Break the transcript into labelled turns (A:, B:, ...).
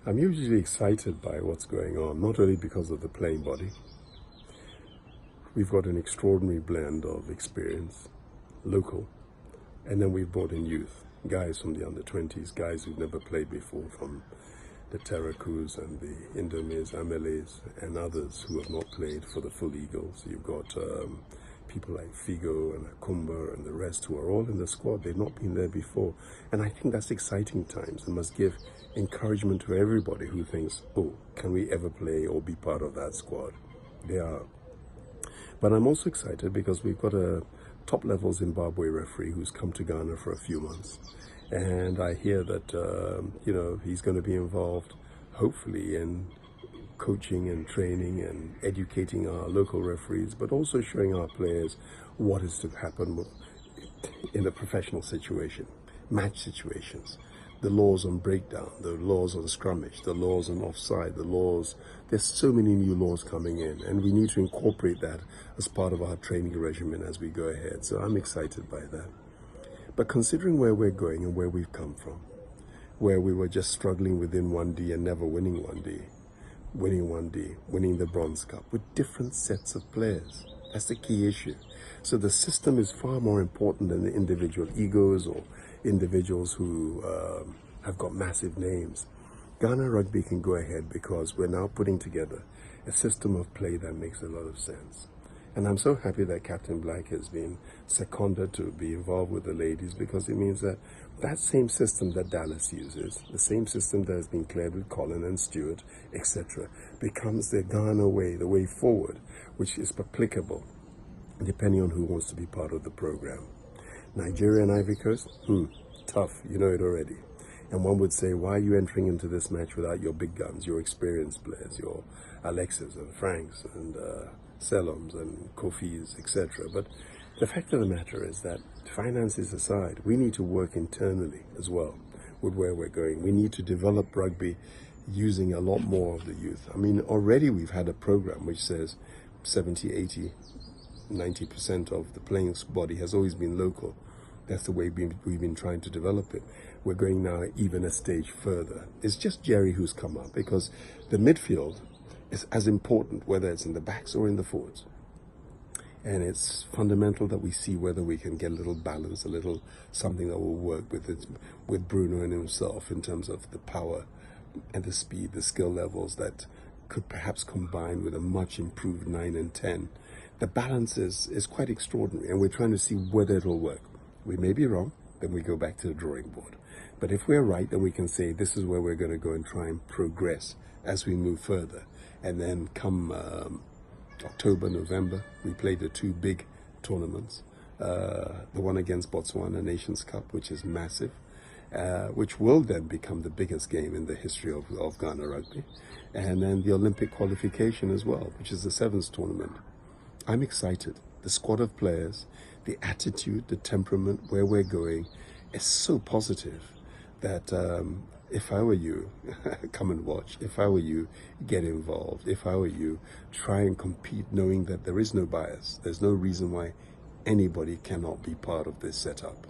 A: I'm usually excited by what's going on, not only because of the playing body. We've got an extraordinary blend of experience, local, and then we've brought in youth, guys from the under-20s, guys who've never played before, from the Terracus and the Indomies, Amelees, and others who have not played for the full Eagles. You've got people like Figo and Akumba and the rest who are all in the squad. They've not been there before. And I think that's exciting times and must give encouragement to everybody who thinks, oh, can we ever play or be part of that squad? They are. But I'm also excited because we've got a top-level Zimbabwe referee who's come to Ghana for a few months. And I hear that, he's going to be involved, hopefully, in coaching and training and educating our local referees, but also showing our players what is to happen in a professional situation, match situations, the laws on breakdown, the laws on scrummage, the laws on offside, the laws. There's so many new laws coming in, and we need to incorporate that as part of our training regimen as we go ahead. So I'm excited by that. But considering where we're going and where we've come from, where we were just struggling within 1D and never winning 1D, winning 1D, winning the Bronze Cup with different sets of players. That's the key issue. So the system is far more important than the individual egos or individuals who have got massive names. Ghana Rugby can go ahead because we're now putting together a system of play that makes a lot of sense. And I'm so happy that Captain Black has been seconded to be involved with the ladies, because it means that that same system that Dallas uses, the same system that has been cleared with Colin and Stewart, etc., becomes the Ghana way, the way forward, which is applicable depending on who wants to be part of the program. Nigeria and Ivory Coast, tough, you know it already. And one would say, why are you entering into this match without your big guns, your experienced players, your Alexis and Franks and Seloms and Kofis, etc. But the fact of the matter is that, finances aside, we need to work internally as well with where we're going. We need to develop rugby using a lot more of the youth. I mean, already we've had a program which says 70, 80, 90% of the playing body has always been local. That's the way we've been trying to develop it. We're going now even a stage further. It's just Jerry who's come up, because the midfield is as important, whether it's in the backs or in the forwards. And it's fundamental that we see whether we can get a little balance, a little something that will work with Bruno and himself in terms of the power and the speed, the skill levels that could perhaps combine with a much improved 9 and 10. The balance is quite extraordinary, and we're trying to see whether it'll work. We may be wrong, then we go back to the drawing board. But if we're right, then we can say this is where we're going to go and try and progress as we move further. And then come October, November, we play the two big tournaments. The one against Botswana Nations Cup, which is massive, which will then become the biggest game in the history of Ghana Rugby. And then the Olympic qualification as well, which is the sevens tournament. I'm excited. The squad of players, the attitude, the temperament, where we're going is so positive that if I were you, come and watch. If I were you, get involved. If I were you, try and compete knowing that there is no bias. There's no reason why anybody cannot be part of this setup.